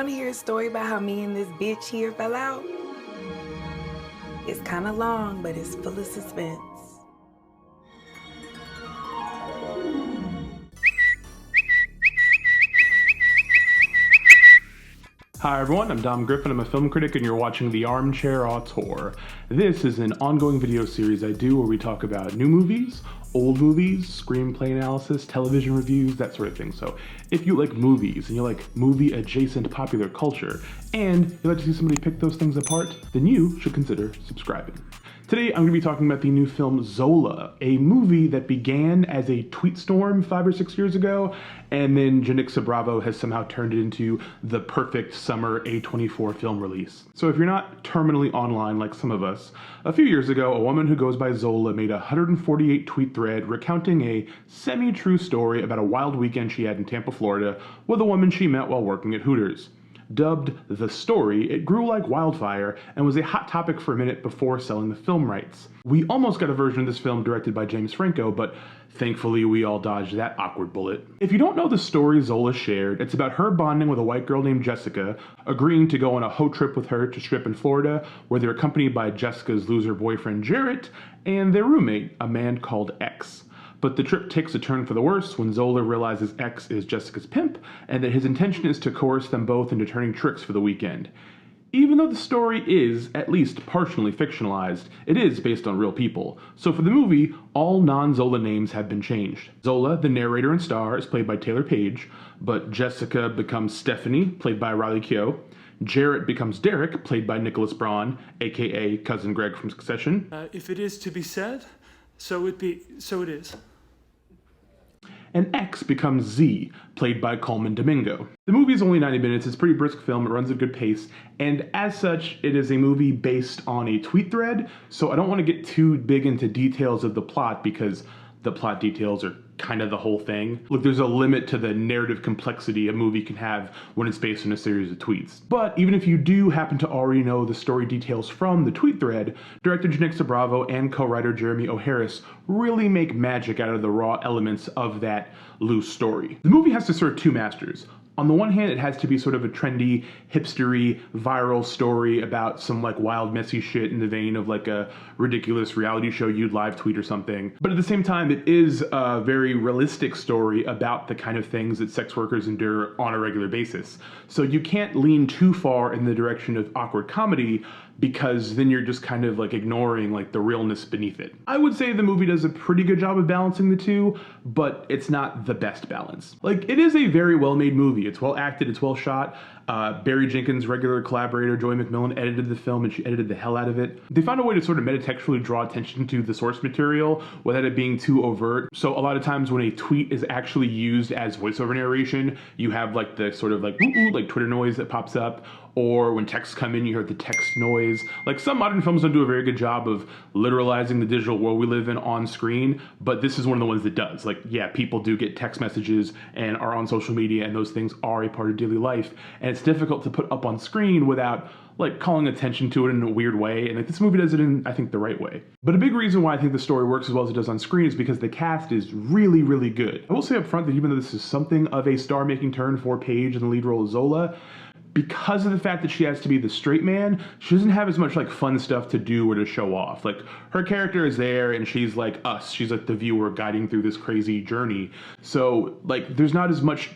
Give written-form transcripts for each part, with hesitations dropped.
want to hear a story about how me and this bitch here fell out? It's kind of long, but it's full of suspense. Hi everyone, I'm Dom Griffin, I'm a film critic and you're watching the Armchair Auteur. This is an ongoing video series I do where we talk about new movies, old movies, screenplay analysis, television reviews, that sort of thing. So if you like movies and you like movie adjacent popular culture and you like to see somebody pick those things apart, then you should consider subscribing. Today I'm going to be talking about the new film Zola, a movie that began as a tweet storm 5 or 6 years ago, and then Janicza Bravo has somehow turned it into the perfect summer A24 film release. So if you're not terminally online like some of us, a few years ago a woman who goes by Zola made a 148 tweet thread recounting a semi-true story about a wild weekend she had in Tampa, Florida with a woman she met while working at Hooters. Dubbed The Story, it grew like wildfire and was a hot topic for a minute before selling the film rights. We almost got a version of this film directed by James Franco, but thankfully we all dodged that awkward bullet. If you don't know the story Zola shared, it's about her bonding with a white girl named Jessica, agreeing to go on a hoe trip with her to strip in Florida, where they're accompanied by Jessica's loser boyfriend Jarrett and their roommate, a man called X. But the trip takes a turn for the worse when Zola realizes X is Jessica's pimp and that his intention is to coerce them both into turning tricks for the weekend. Even though the story is, at least partially fictionalized, it is based on real people. So for the movie, all non-Zola names have been changed. Zola, the narrator and star, is played by Taylour Paige, but Jessica becomes Stephanie, played by Keough. Jarrett becomes Derek, played by Nicholas Braun, aka Cousin Greg from Succession. If it is to be said, so it is. And X becomes Z, played by Colman Domingo. The movie is only 90 minutes, it's a pretty brisk film, it runs at a good pace, and as such, it is a movie based on a tweet thread, so I don't want to get too big into details of the plot because the plot details are kind of the whole thing. Look, there's a limit to the narrative complexity a movie can have when it's based on a series of tweets. But even if you do happen to already know the story details from the tweet thread, director Janicza Bravo and co-writer Jeremy O. Harris really make magic out of the raw elements of that loose story. The movie has to serve two masters. On the one hand, it has to be sort of a trendy, hipstery, viral story about some like wild, messy shit in the vein of like a ridiculous reality show you'd live tweet or something. But at the same time, it is a very realistic story about the kind of things that sex workers endure on a regular basis. So you can't lean too far in the direction of awkward comedy because then you're just kind of like ignoring like the realness beneath it. I would say the movie does a pretty good job of balancing the two, but it's not the best balance. Like, it is a very well-made movie. It's well acted, it's well shot. Barry Jenkins' regular collaborator, Joy McMillan, edited the film and she edited the hell out of it. They found a way to sort of metatextually draw attention to the source material without it being too overt. So a lot of times when a tweet is actually used as voiceover narration, you have like the sort of like ooh, like Twitter noise that pops up, or when texts come in, you hear the text noise. Like, some modern films don't do a very good job of literalizing the digital world we live in on screen, but this is one of the ones that does. Like, yeah, people do get text messages and are on social media, and those things are a part of daily life, and it's difficult to put up on screen without like calling attention to it in a weird way, and like this movie does it in, I think, the right way. But a big reason why I think the story works as well as it does on screen is because the cast is really, really good. I will say up front that even though this is something of a star-making turn for Paige in the lead role of Zola, because of the fact that she has to be the straight man, she doesn't have as much like fun stuff to do or to show off. Like, her character is there and she's like us. She's like the viewer guiding through this crazy journey. So like there's not as much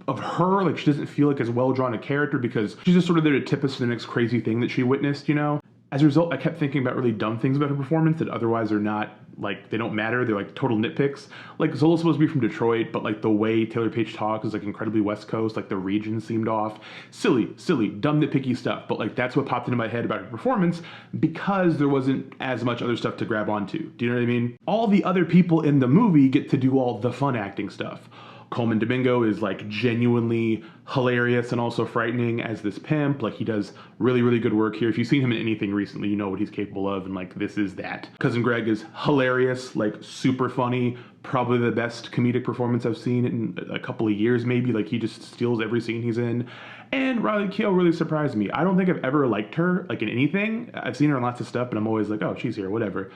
of her, like she doesn't feel like as well drawn a character because she's just sort of there to tip us to the next crazy thing that she witnessed, you know? As a result, I kept thinking about really dumb things about her performance that otherwise are not, like, they don't matter. They're like total nitpicks. Like, Zola's supposed to be from Detroit, but like the way Taylour Paige talks is like incredibly West Coast, like the region seemed off. Silly, dumb nitpicky stuff. But like that's what popped into my head about her performance because there wasn't as much other stuff to grab onto. Do you know what I mean? All the other people in the movie get to do all the fun acting stuff. Colman Domingo is like genuinely hilarious and also frightening as this pimp. Like, he does really, really good work here. If you've seen him in anything recently, you know what he's capable of, and like this is that. Cousin Greg is hilarious, like super funny, probably the best comedic performance I've seen in a couple of years maybe. Like, he just steals every scene he's in. And Keough really surprised me. I don't think I've ever liked her like in anything. I've seen her in lots of stuff, but I'm always like, oh, she's here, whatever.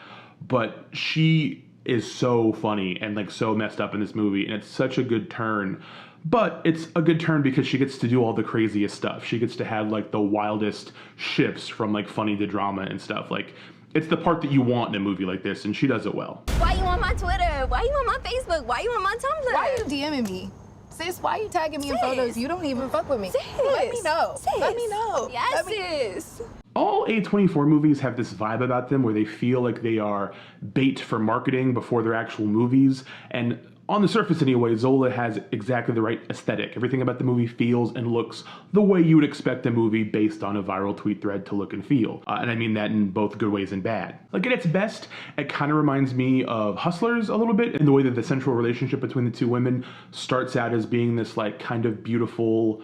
But she is so funny and like so messed up in this movie, and it's such a good turn But it's a good turn because she gets to do all the craziest stuff. She gets to have like the wildest shifts from like funny to drama and stuff. Like, it's the part that you want in a movie like this, and she does it well. Why you on my Twitter? Why you on my Facebook? Why you on my Tumblr? Why are you DMing me? Sis, why you tagging me in photos? You don't even fuck with me. Sis. Let me know. Sis. Let me know. Yes, sis. All A24 movies have this vibe about them where they feel like they are bait for marketing before they're actual movies. And on the surface anyway, Zola has exactly the right aesthetic. Everything about the movie feels and looks the way you would expect a movie based on a viral tweet thread to look and feel. And I mean that in both good ways and bad. Like, at its best, it kind of reminds me of Hustlers a little bit in the way that the central relationship between the two women starts out as being this like kind of beautiful,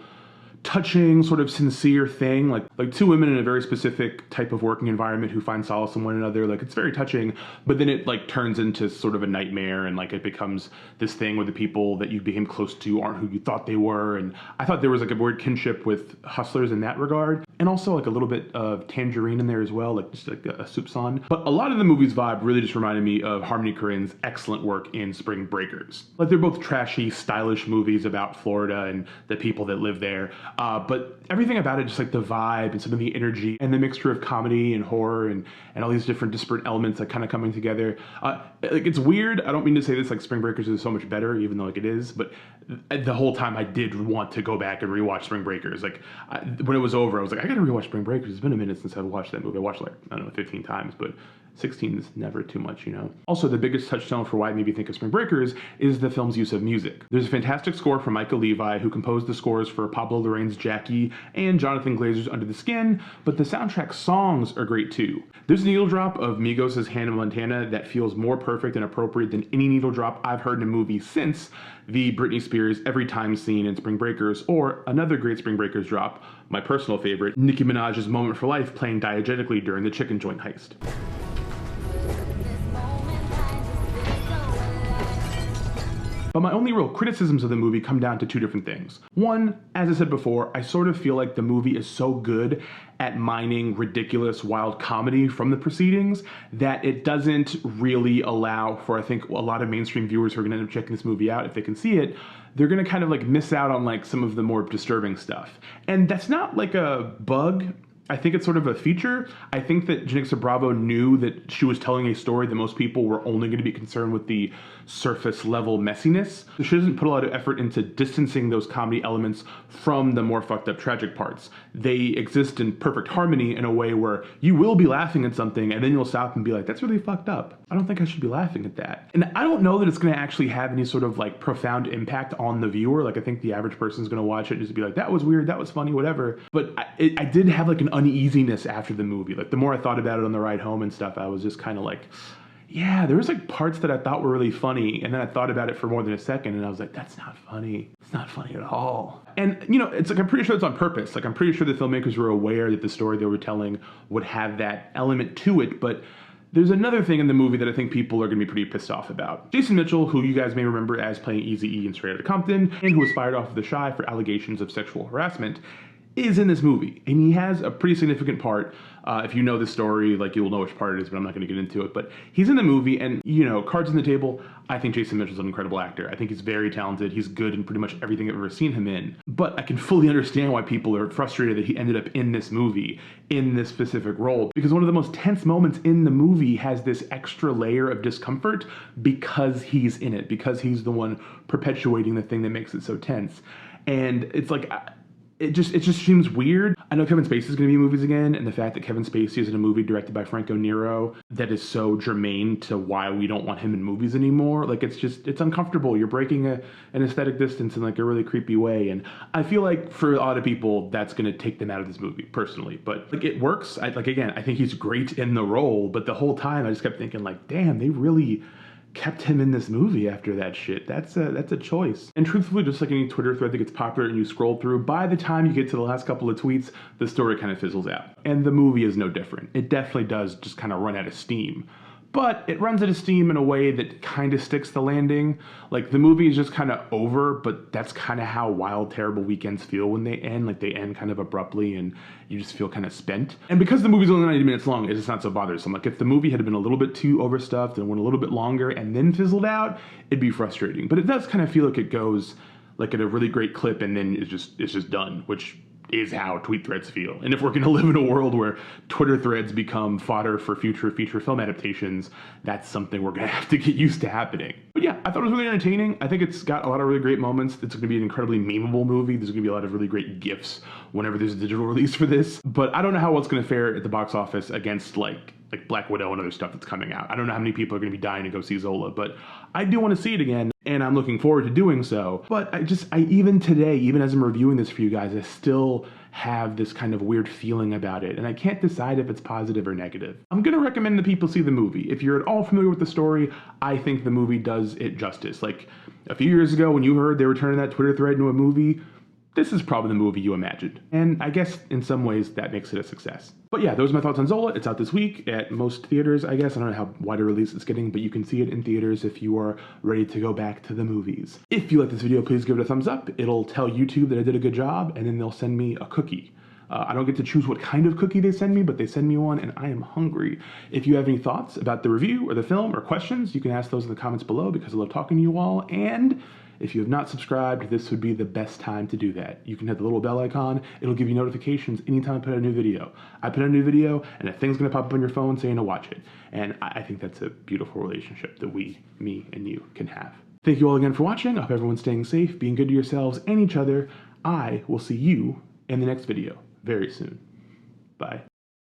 touching, sort of sincere thing, like two women in a very specific type of working environment who find solace in one another. Like, it's very touching, but then it like turns into sort of a nightmare, and like it becomes this thing where the people that you became close to aren't who you thought they were. And I thought there was like a weird kinship with Hustlers in that regard, and also like a little bit of Tangerine in there as well, like just like a soupçon. But a lot of the movie's vibe really just reminded me of Harmony Korine's excellent work in Spring Breakers. Like, they're both trashy, stylish movies about Florida and the people that live there. But everything about it, just like the vibe and some of the energy and the mixture of comedy and horror and all these different disparate elements like kind of coming together. Like, it's weird. I don't mean to say this like Spring Breakers is so much better, even though like it is, but the whole time I did want to go back and rewatch Spring Breakers. Like, when it was over, I was like, I gotta rewatch Spring Breakers. It's been a minute since I've watched that movie. I watched like, I don't know, 15 times, but 16 is never too much, you know? Also, the biggest touchstone for why it made me think of Spring Breakers is the film's use of music. There's a fantastic score from Michael Levi, who composed the scores for Pablo Larraín's Jackie and Jonathan Glazer's Under the Skin, but the soundtrack songs are great too. There's a needle drop of Migos' Hannah Montana that feels more perfect and appropriate than any needle drop I've heard in a movie since the Britney Spears Every Time scene in Spring Breakers, or another great Spring Breakers drop, my personal favorite, Nicki Minaj's Moment for Life playing diegetically during the chicken joint heist. But my only real criticisms of the movie come down to two different things. One, as I said before, I sort of feel like the movie is so good at mining ridiculous, wild comedy from the proceedings that it doesn't really allow for, I think, a lot of mainstream viewers who are going to end up checking this movie out, if they can see it, they're going to kind of like miss out on like some of the more disturbing stuff. And that's not like a bug. I think it's sort of a feature. I think that Janicza Bravo knew that she was telling a story that most people were only going to be concerned with the surface level messiness. So she doesn't put a lot of effort into distancing those comedy elements from the more fucked up tragic parts. They exist in perfect harmony in a way where you will be laughing at something and then you'll stop and be like, that's really fucked up. I don't think I should be laughing at that. And I don't know that it's going to actually have any sort of like profound impact on the viewer. Like, I think the average person's going to watch it and just be like, that was weird, that was funny, whatever. But I did have like an uneasiness after the movie. Like, the more I thought about it on the ride home and stuff, I was just kind of like, yeah, there was like parts that I thought were really funny, and then I thought about it for more than a second, and I was like, that's not funny. It's not funny at all. And, you know, it's like, I'm pretty sure it's on purpose. Like, I'm pretty sure the filmmakers were aware that the story they were telling would have that element to it, but there's another thing in the movie that I think people are going to be pretty pissed off about. Jason Mitchell, who you guys may remember as playing Eazy-E in Straight Outta Compton, and who was fired off of The Chi for allegations of sexual harassment, is in this movie, and he has a pretty significant part. If you know the story, like, you'll know which part it is, but I'm not going to get into it. But he's in the movie, and, you know, cards on the table, I think Jason Mitchell's an incredible actor. I think he's very talented. He's good in pretty much everything I've ever seen him in. But I can fully understand why people are frustrated that he ended up in this movie, in this specific role, because one of the most tense moments in the movie has this extra layer of discomfort because he's in it, because he's the one perpetuating the thing that makes it so tense. And it's like, it just seems weird. I know Kevin Spacey is going to be in movies again, and the fact that Kevin Spacey is in a movie directed by Franco Nero that is so germane to why we don't want him in movies anymore, like, it's uncomfortable. You're breaking an aesthetic distance in like a really creepy way, and I feel like for a lot of people that's going to take them out of this movie personally. But like, it works. I think he's great in the role, but the whole time I just kept thinking like, damn, they really kept him in this movie after that shit. That's a choice. And truthfully, just like any Twitter thread that gets popular and you scroll through, by the time you get to the last couple of tweets, the story kind of fizzles out. And the movie is no different. It definitely does just kind of run out of steam. But it runs out of steam in a way that kind of sticks the landing. Like, the movie is just kind of over, but that's kind of how wild, terrible weekends feel when they end. Like, they end kind of abruptly and you just feel kind of spent. And because the movie's only 90 minutes long, it's just not so bothersome. Like, if the movie had been a little bit too overstuffed and went a little bit longer and then fizzled out, it'd be frustrating. But it does kind of feel like it goes like at a really great clip, and then it's just done, which is how tweet threads feel. And if we're going to live in a world where Twitter threads become fodder for future feature film adaptations, that's something we're going to have to get used to happening. But yeah, I thought it was really entertaining. I think it's got a lot of really great moments. It's going to be an incredibly memeable movie. There's going to be a lot of really great GIFs whenever there's a digital release for this. But I don't know how well it's going to fare at the box office against like Black Widow and other stuff that's coming out. I don't know how many people are going to be dying to go see Zola, but I do want to see it again, and I'm looking forward to doing so. But I even today, even as I'm reviewing this for you guys, I still have this kind of weird feeling about it, and I can't decide if it's positive or negative. I'm going to recommend that people see the movie. If you're at all familiar with the story, I think the movie does it justice. Like, a few years ago when you heard they were turning that Twitter thread into a movie, this is probably the movie you imagined. And I guess in some ways that makes it a success. But yeah, those are my thoughts on Zola. It's out this week at most theaters, I guess. I don't know how wide a release it's getting, but you can see it in theaters if you are ready to go back to the movies. If you like this video, please give it a thumbs up. It'll tell YouTube that I did a good job, and then they'll send me a cookie. I don't get to choose what kind of cookie they send me, but they send me one, and I am hungry. If you have any thoughts about the review or the film or questions, you can ask those in the comments below because I love talking to you all. And if you have not subscribed, this would be the best time to do that. You can hit the little bell icon. It'll give you notifications anytime I put out a new video. I put out a new video, and a thing's gonna pop up on your phone saying to watch it. And I think that's a beautiful relationship that me and you can have. Thank you all again for watching. I hope everyone's staying safe, being good to yourselves and each other. I will see you in the next video very soon. Bye.